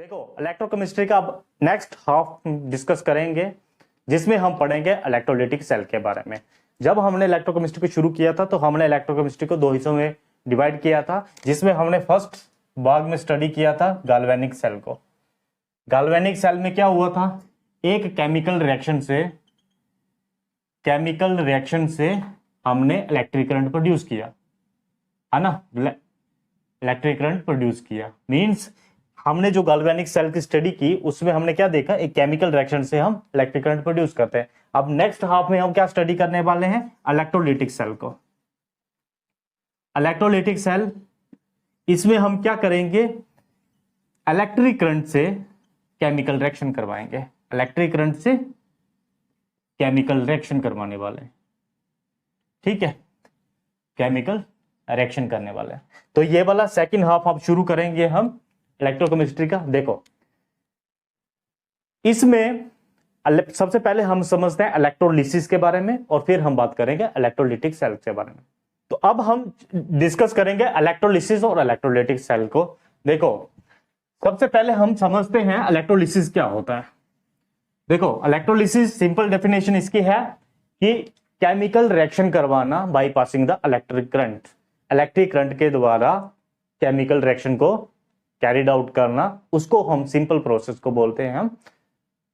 देखो इलेक्ट्रोकेमिस्ट्री का अब नेक्स्ट हाफ डिस्कस करेंगे जिसमें हम पढ़ेंगे इलेक्ट्रोलाइटिक सेल के बारे में। जब हमने इलेक्ट्रोकेमिस्ट्री को शुरू किया था तो हमने इलेक्ट्रोकेमिस्ट्री को दो हिस्सों में डिवाइड किया था, जिसमें हमने फर्स्ट भाग में स्टडी किया था गैल्वेनिक सेल को। गैल्वेनिक सेल में क्या हुआ था, एक केमिकल रिएक्शन से हमने इलेक्ट्रिक करंट प्रोड्यूस किया, है ना। इलेक्ट्रिक करंट प्रोड्यूस किया मींस हमने जो गैल्वेनिक सेल की स्टडी की उसमें हमने क्या देखा, एक केमिकल रिएक्शन से हम इलेक्ट्रिक करंट प्रोड्यूस करते हैं। अब नेक्स्ट हाफ में हम क्या स्टडी करने वाले हैं, इलेक्ट्रोलाइटिक सेल को। इलेक्ट्रोलाइटिक सेल, इसमें हम क्या करेंगे, इलेक्ट्रिक करंट से केमिकल रिएक्शन करवाएंगे। इलेक्ट्रिक करंट से केमिकल रिएक्शन करवाने वाले, ठीक है, केमिकल रिएक्शन करने वाले। तो ये वाला सेकंड हाफ आप शुरू करेंगे हम इलेक्ट्रोकेमिस्ट्री का। देखो इसमें सबसे पहले हम समझते हैं इलेक्ट्रोलिसिस के बारे में और फिर हम बात करेंगे इलेक्ट्रोलाइटिक सेल के बारे में। तो अब हम डिस्कस करेंगे इलेक्ट्रोलिसिस और इलेक्ट्रोलाइटिक सेल को। देखो सबसे पहले हम समझते हैं इलेक्ट्रोलिसिस क्या होता है। देखो इलेक्ट्रोलिसिस सिंपल डेफिनेशन इसकी है कि केमिकल रिएक्शन करवाना by passing the electric current. Electric current के द्वारा केमिकल रिएक्शन को कैरिड आउट करना, उसको हम सिंपल प्रोसेस को बोलते हैं हम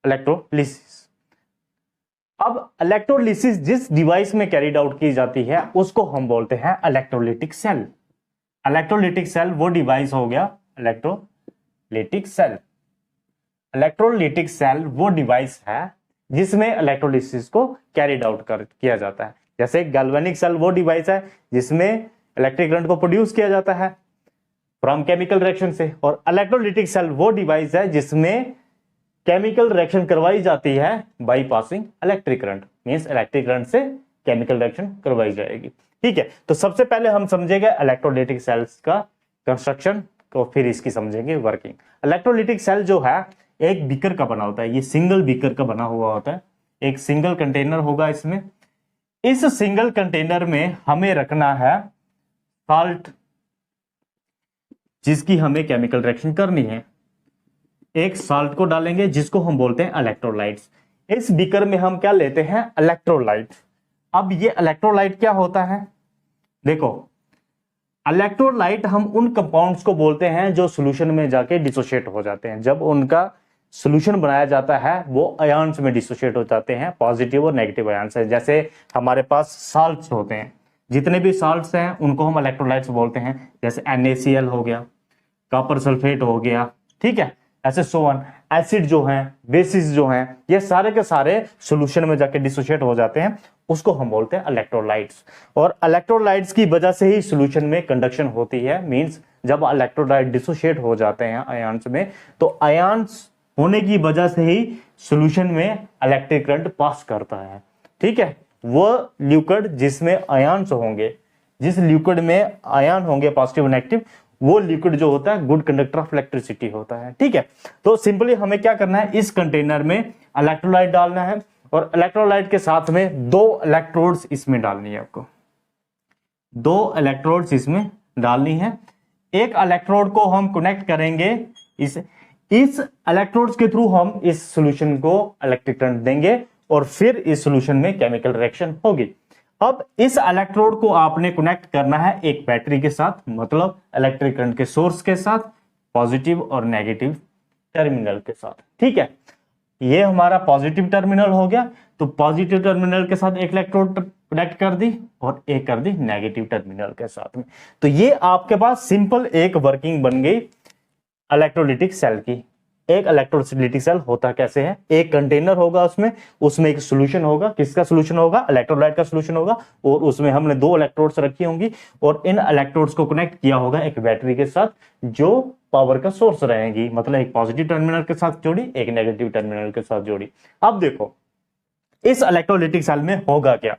इलेक्ट्रोलिसिस। अब इलेक्ट्रोलिसिस जिस डिवाइस में कैरिड आउट की जाती है उसको हम बोलते हैं इलेक्ट्रोलाइटिक सेल। इलेक्ट्रोलाइटिक सेल वो डिवाइस हो गया इलेक्ट्रोलाइटिक सेल। इलेक्ट्रोलाइटिक सेल वो डिवाइस है जिसमें इलेक्ट्रोलिसिस को कैरिड आउट किया जाता है। जैसे गैल्वेनिक सेल वो डिवाइस है जिसमें इलेक्ट्रिक करंट को प्रोड्यूस किया जाता है फ्रॉम केमिकल रिएक्शन से, और इलेक्ट्रोलाइटिक सेल वो डिवाइस है जिसमें केमिकल रिएक्शन करवाई जाती है by passing electric current, means electric current से केमिकल रिएक्शन करवाई जाएगी। ठीक है, तो सबसे पहले हम समझेंगे इलेक्ट्रोलाइटिक सेल्स का कंस्ट्रक्शन को, फिर इसकी समझेंगे वर्किंग। इलेक्ट्रोलाइटिक सेल जो है एक बीकर का बना होता है, ये सिंगल बीकर का बना हुआ होता है, एक सिंगल कंटेनर होगा इसमें। इस सिंगल कंटेनर में हमें रखना है साल्ट जिसकी हमें केमिकल रिएक्शन करनी है। एक साल्ट को डालेंगे जिसको हम बोलते हैं इलेक्ट्रोलाइट्स। इस बीकर में हम क्या लेते हैं, इलेक्ट्रोलाइट। अब ये इलेक्ट्रोलाइट क्या होता है, देखो इलेक्ट्रोलाइट हम उन कंपाउंड्स को बोलते हैं जो सॉल्यूशन में जाके डिसोशिएट हो जाते हैं। जब उनका सॉल्यूशन बनाया जाता है वो आयन्स में डिसोशिएट हो जाते हैं, पॉजिटिव और नेगेटिव आयन्स है। जैसे हमारे पास साल्ट्स होते हैं, जितने भी साल्ट्स हैं उनको हम इलेक्ट्रोलाइट्स बोलते हैं। जैसे NaCl हो गया, कॉपर सल्फेट हो गया, ठीक है, ऐसे सोवन। एसिड जो हैं, बेसिस जो हैं, ये सारे के सारे सॉल्यूशन में जाके डिसोशिएट हो जाते हैं, उसको हम बोलते हैं इलेक्ट्रोलाइट्स। और इलेक्ट्रोलाइट्स की वजह से ही सॉल्यूशन में कंडक्शन होती है, मींस जब इलेक्ट्रोलाइट डिसोशिएट हो जाते हैं आयन्स में, तो आयन्स होने की वजह से ही सॉल्यूशन में इलेक्ट्रिक करंट पास करता है। ठीक है, वो लिक्विड जिसमें आयन्स होंगे, जिस लिक्विड में आयन होंगे पॉजिटिव नेगेटिव, वो लिक्विड जो होता है गुड कंडक्टर ऑफ इलेक्ट्रिसिटी होता है। ठीक है, तो सिंपली हमें क्या करना है, इस कंटेनर में इलेक्ट्रोलाइट डालना है और इलेक्ट्रोलाइट के साथ में दो इलेक्ट्रोड्स इसमें डालनी है। आपको दो इलेक्ट्रोड्स इसमें डालनी है। एक इलेक्ट्रोड को हम कनेक्ट करेंगे, इस इलेक्ट्रोड्स के थ्रू हम इस सॉल्यूशन को इलेक्ट्रिक करंट देंगे और फिर इस सॉल्यूशन में केमिकल रिएक्शन होगी। अब इस इलेक्ट्रोड को आपने कनेक्ट करना है एक बैटरी के साथ, मतलब इलेक्ट्रिक करंट के सोर्स के साथ, पॉजिटिव और नेगेटिव टर्मिनल के साथ। ठीक है, ये हमारा पॉजिटिव टर्मिनल हो गया। तो पॉजिटिव टर्मिनल के साथ एक इलेक्ट्रोड कनेक्ट कर दी और एक कर दी नेगेटिव टर्मिनल के साथ में। तो ये आपके पास सिंपल एक वर्किंग बन गई इलेक्ट्रोलाइटिक सेल की। एक इलेक्ट्रोलाइटिक सेल होता कैसे है, एक कंटेनर होगा, उसमें एक सॉल्यूशन होगा। किसका सॉल्यूशन होगा, इलेक्ट्रोलाइट का सॉल्यूशन होगा, और उसमें हमने दो इलेक्ट्रोड्स रखी होंगी और इन इलेक्ट्रोड्स को कनेक्ट किया होगा एक बैटरी के साथ जो पावर का सोर्स रहेगी, मतलब एक पॉजिटिव टर्मिनल के साथ जोड़ी, एक नेगेटिव टर्मिनल के साथ जोड़ी। अब देखो इस इलेक्ट्रोलाइटिक सेल में होगा क्या,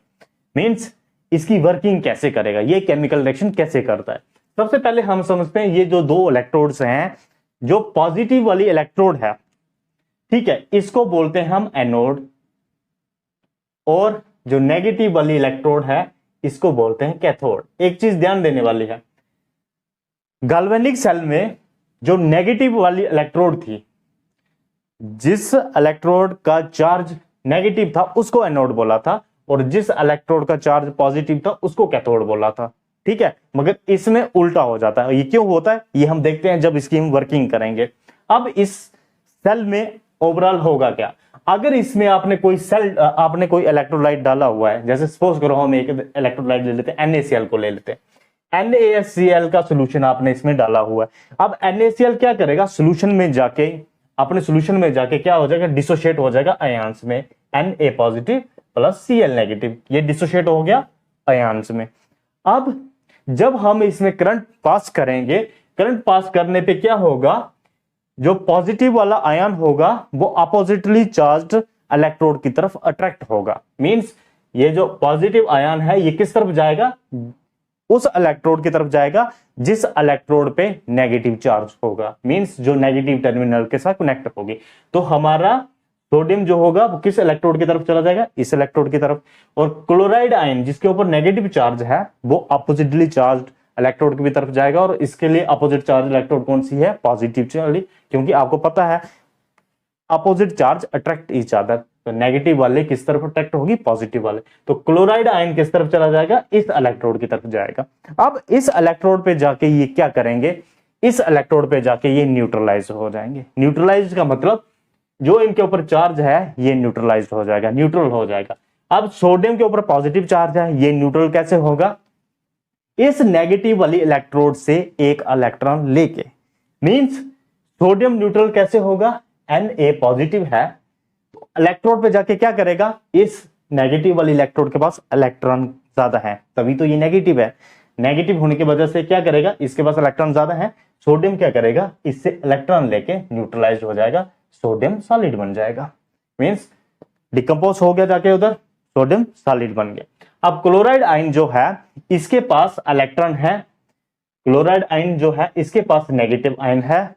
मींस इसकी वर्किंग कैसे करेगा, ये केमिकल रिएक्शन कैसे करता है। सबसे पहले हम समझते हैं ये जो दो इलेक्ट्रोड्स हैं, जो पॉजिटिव वाली इलेक्ट्रोड है, ठीक है, इसको बोलते हैं हम एनोड, और जो नेगेटिव वाली इलेक्ट्रोड है इसको बोलते हैं कैथोड। एक चीज ध्यान देने वाली है, गैल्वेनिक सेल में जो नेगेटिव वाली इलेक्ट्रोड थी, जिस इलेक्ट्रोड का चार्ज नेगेटिव था उसको एनोड बोला था, और जिस इलेक्ट्रोड का चार्ज पॉजिटिव था उसको कैथोड बोला था। ठीक है, मगर इसमें उल्टा हो जाता है। ये क्यों होता है ये हम देखते हैं जब इसकी हम वर्किंग करेंगे। अब इस सेल में ओवरऑल होगा क्या, अगर इसमें आपने कोई इलेक्ट्रोलाइट डाला हुआ है, जैसे सपोज करो हम एक इलेक्ट्रोलाइट ले लेते हैं, NaCl को ले लेते हैं। NaCl का सोल्यूशन आपने इसमें डाला हुआ है। अब NaCl क्या करेगा, सोल्यूशन में जाके, अपने सोल्यूशन में जाके क्या हो जाएगा, डिसोशिएट हो जाएगा आयंस में, Na positive plus Cl negative, ये डिसोशिएट हो गया आयंस में। अब जब हम इसमें करंट पास करेंगे, करंट पास करने पे क्या होगा, जो पॉजिटिव वाला आयन होगा वो अपोजिटली चार्ज्ड इलेक्ट्रोड की तरफ अट्रैक्ट होगा। मींस ये जो पॉजिटिव आयन है ये किस तरफ जाएगा, उस इलेक्ट्रोड की तरफ जाएगा जिस इलेक्ट्रोड पे नेगेटिव चार्ज होगा, मींस जो नेगेटिव टर्मिनल के साथ कनेक्ट होगी। तो हमारा सोडियम जो होगा वो किस इलेक्ट्रोड की तरफ चला जाएगा, इस इलेक्ट्रोड की तरफ। और क्लोराइड आयन जिसके ऊपर नेगेटिव चार्ज है वो अपोजिटली चार्ज्ड इलेक्ट्रोड की भी तरफ जाएगा, और इसके लिए अपोजिट चार्ज इलेक्ट्रोड कौन सी है, पॉजिटिव वाली, क्योंकि आपको पता है opposite charge attract each other. तो नेगेटिव वाले किस तरफ अट्रैक्ट होगी, पॉजिटिव वाले। तो क्लोराइड आयन किस तरफ चला जाएगा, इस इलेक्ट्रोड की तरफ जाएगा। अब इस इलेक्ट्रोड पे जाके ये क्या करेंगे, इस इलेक्ट्रोड पे जाके ये न्यूट्रलाइज हो जाएंगे। न्यूट्रलाइज का मतलब जो इनके ऊपर चार्ज है ये न्यूट्रलाइज हो जाएगा, न्यूट्रल हो जाएगा। अब सोडियम के ऊपर पॉजिटिव चार्ज है, ये न्यूट्रल कैसे होगा, इस नेगेटिव वाली इलेक्ट्रोड से एक इलेक्ट्रॉन लेके। मींस सोडियम न्यूट्रल कैसे होगा, Na पॉजिटिव है, तो इलेक्ट्रोड पे जाके क्या करेगा, इस नेगेटिव वाली इलेक्ट्रोड के पास इलेक्ट्रॉन ज्यादा है, तभी तो ये नेगेटिव है। नेगेटिव होने की वजह से क्या करेगा, इसके पास इलेक्ट्रॉन ज्यादा है, सोडियम क्या करेगा, इससे इलेक्ट्रॉन लेके न्यूट्रलाइज हो जाएगा, सोडियम सॉलिड बन जाएगा। मींस डिकम्पोज हो गया जाके उधर, सोडियम सॉलिड बन गया। अब क्लोराइड आयन जो है इसके पास इलेक्ट्रॉन है, क्लोराइड आयन जो है इसके पास नेगेटिव आयन है,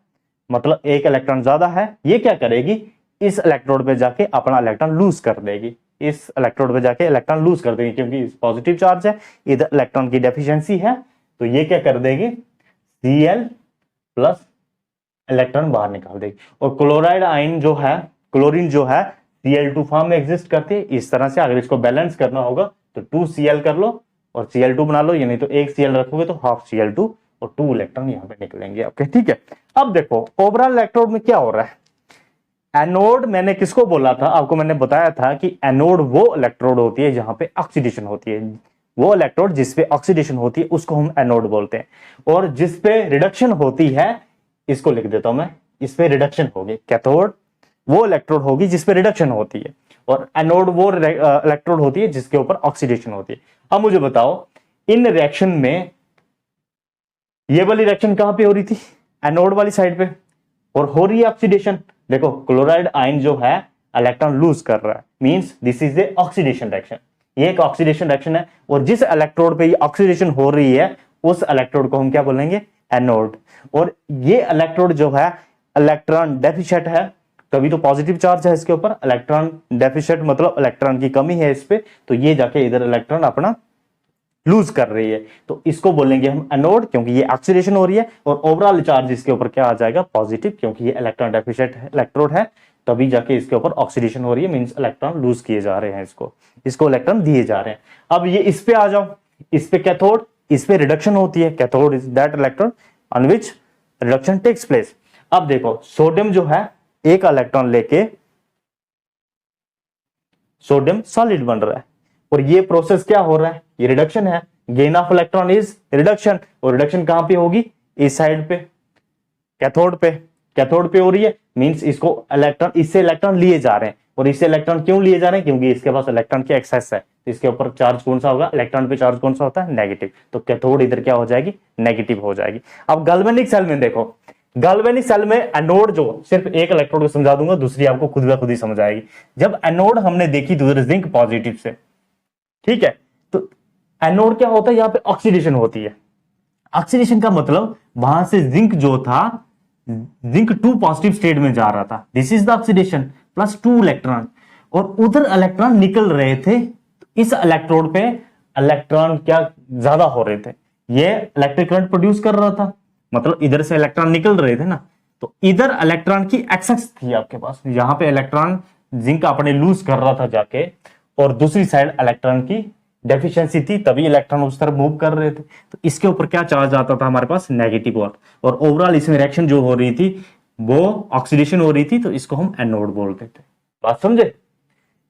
मतलब एक इलेक्ट्रॉन ज्यादा है। ये क्या करेगी, इस इलेक्ट्रोड पे जाके अपना इलेक्ट्रॉन लूज कर देगी, इस इलेक्ट्रोड पे जाके इलेक्ट्रॉन लूज कर देगी, क्योंकि पॉजिटिव चार्ज है, इधर इलेक्ट्रॉन की डेफिशिएंसी है, तो ये क्या कर देगी, Cl प्लस इलेक्ट्रॉन बाहर निकाल देगी। और क्लोराइड आयन जो है, क्लोरीन जो है Cl2 फॉर्म में एग्जिस्ट करती है। इस तरह से अगर इसको बैलेंस करना होगा तो 2Cl कर लो और Cl2 बना लो, यानी तो एक Cl रखोगे तो हाफ Cl2 और 2 इलेक्ट्रॉन यहाँ पे निकलेंगे आपके। ठीक है, अब देखो ओवरऑल इलेक्ट्रोड में क्या हो रहा है। एनोड मैंने किसको बोला था, आपको मैंने बताया था कि एनोड वो इलेक्ट्रोड होती है जहां पे ऑक्सीडेशन होती है, वो इलेक्ट्रोड जिसपे ऑक्सीडेशन होती है उसको हम एनोड बोलते हैं। और जिसपे रिडक्शन होती है, इसको लिख देता हूं मैं, इस पे रिडक्शन होगी। कैथोड वो इलेक्ट्रोड होगी जिसपे रिडक्शन होती है, और एनोड वो इलेक्ट्रोड होती है जिसके ऊपर ऑक्सीडेशन होती है। अब मुझे बताओ, इन रिएक्शन में ये वाली रिएक्शन कहां पे हो रही थी, एनोड वाली साइड पे, और हो रही है ऑक्सीडेशन। देखो क्लोराइड आयन जो है इलेक्ट्रॉन लूज कर रहा है, means this is a oxidation reaction, ये एक ऑक्सीडेशन रिएक्शन है। और जिस इलेक्ट्रोड पे ये ऑक्सीडेशन हो रही है उस इलेक्ट्रोड को हम क्या बोलेंगे, एनोड। और ये इलेक्ट्रोड जो है इलेक्ट्रॉन डेफिशिएंट है, तभी तो पॉजिटिव चार्ज है इसके ऊपर, इलेक्ट्रॉन डेफिशिएंट मतलब इलेक्ट्रॉन की कमी है इस पे, तो ये जाके इधर इलेक्ट्रॉन अपना लूज कर रही है, तो इसको बोलेंगे हम एनोड, क्योंकि ये ऑक्सीडेशन हो रही है। और ओवरऑल चार्ज इसके ऊपर क्या आ जाएगा, पॉजिटिव, क्योंकि ये इलेक्ट्रॉन डेफिशिएंट इलेक्ट्रोड है, तभी जाके इसके ऊपर ऑक्सीडेशन हो रही है, मींस इलेक्ट्रॉन लूज किए जा रहे हैं, इसको इलेक्ट्रॉन दिए जा रहे हैं। अब ये इस पे आ जाओ, इस पे कैथोड, इस पे रिडक्शन होती है, cathode is that electron on which reduction takes place. अब देखो सोडियम जो है एक इलेक्ट्रॉन लेके सोडियम सॉलिड बन रहा है, और ये प्रोसेस क्या हो रहा है, ये रिडक्शन है, gain of electron is reduction. और रिडक्शन कहां पे होगी, इस साइड पे, कैथोड पे, कैथोड पे हो रही है, मींस इसको इलेक्ट्रॉन, इससे इलेक्ट्रॉन लिए जा रहे हैं। और इससे इलेक्ट्रॉन क्यों लिए जा रहे हैं, क्योंकि इसके पास इलेक्ट्रॉन की एक्सेस है, तो इसके ऊपर चार्ज कौन सा होगा, इलेक्ट्रॉन पे चार्ज कौन सा होता है, नेगेटिव, तो कैथोड इधर क्या हो जाएगी, नेगेटिव हो जाएगी। अब गैल्वेनिक सेल में देखो, गैल्वेनिक सेल में एनोड जो, सिर्फ एक इलेक्ट्रोड को समझा दूंगा, दूसरी आपको खुद ब खुद ही समझ आएगी। जब एनोड हमने देखी तो उधर जिंक पॉजिटिव से, ठीक है, तो एनोड क्या होता है, यहां पे ऑक्सीडेशन होती है। ऑक्सीडेशन का मतलब वहां से जिंक जो था, जिंक 2 पॉजिटिव स्टेट में जा रहा था, this is the oxidation, plus 2 electron, और उधर इलेक्ट्रॉन निकल रहे थे, इस इलेक्ट्रोड पे इलेक्ट्रॉन क्या ज्यादा हो रहे थे, ये इलेक्ट्रिक करंट प्रोड्यूस कर रहा था, मतलब इधर से इलेक्ट्रॉन निकल रहे थे ना, तो इधर इलेक्ट्रॉन की एक्सेस थी आपके पास, यहां पे इलेक्ट्रॉन जिंक अपने लूज कर रहा था जाके, और दूसरी साइड इलेक्ट्रॉन की डेफिशिएंसी थी, तभी इलेक्ट्रॉन उस तरफ मूव कर रहे थे। तो इसके ऊपर क्या चार्ज आता था हमारे पास, नेगेटिव वाला, और ओवरऑल इसमें रिएक्शन जो हो रही थी वो ऑक्सीडेशन हो रही थी, तो इसको हम एनोड बोलते थे। बात समझे?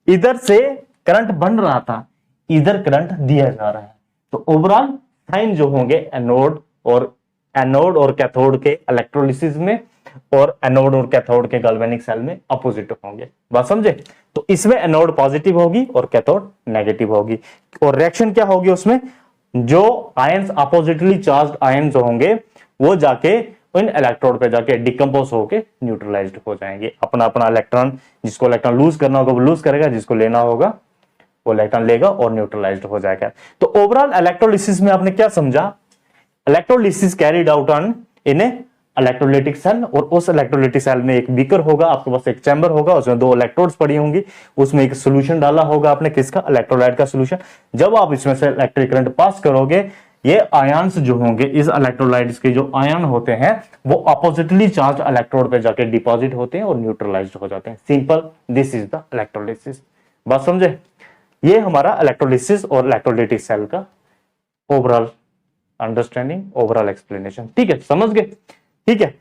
इधर से करंट बन रहा था, इधर करंट दिया जा रहा है, तो ओवरऑल साइन जो होंगे एनोड और कैथोड के इलेक्ट्रोलिसिस में, और एनोड और कैथोड के गैल्वेनिक सेल में अपोजिट होंगे। बात समझे? तो इसमें एनोड पॉजिटिव होगी और कैथोड नेगेटिव होगी, और रिएक्शन क्या होगी उसमें, जो आयंस अपोजिटली चार्ज्ड आयन जो होंगे वो जाके इन इलेक्ट्रोड पे जाके डिकम्पोज होके न्यूट्रलाइज्ड हो जाएंगे। अपना अपना इलेक्ट्रॉन, जिसको इलेक्ट्रॉन लूज करना होगा वो लूज करेगा, जिसको लेना होगा वो इलेक्ट्रॉन लेगा और न्यूट्रलाइज्ड हो जाएगा। तो ओवरऑल इलेक्ट्रोलिसिस में आपने क्या समझा, electrolysis carried out on in a electrolytic cell, और उस इलेक्ट्रोलाइटिक सेल में एक बीकर होगा, आपके पास एक चैम्बर होगा, उसमें 2 इलेक्ट्रोड्स पड़ी होंगी, उसमें एक सोल्यूशन डाला होगा आपने, किसका, इलेक्ट्रोलाइट का सोल्यूशन। जब आप इसमें से इलेक्ट्रिक करंट पास करोगे, ये आयंस जो होंगे, इस इलेक्ट्रोलाइट्स के जो आयन होते हैं वो अपोजिटली चार्ज इलेक्ट्रोड पे जाके डिपॉजिट होते हैं और न्यूट्रलाइज्ड हो जाते हैं। Simple, this is the electrolysis. बात समझे? ये हमारा इलेक्ट्रोलिसिस और इलेक्ट्रोलाइटिक सेल का ओवरऑल अंडरस्टैंडिंग, ओवरऑल एक्सप्लेनेशन। ठीक है, समझ गए? ठीक है,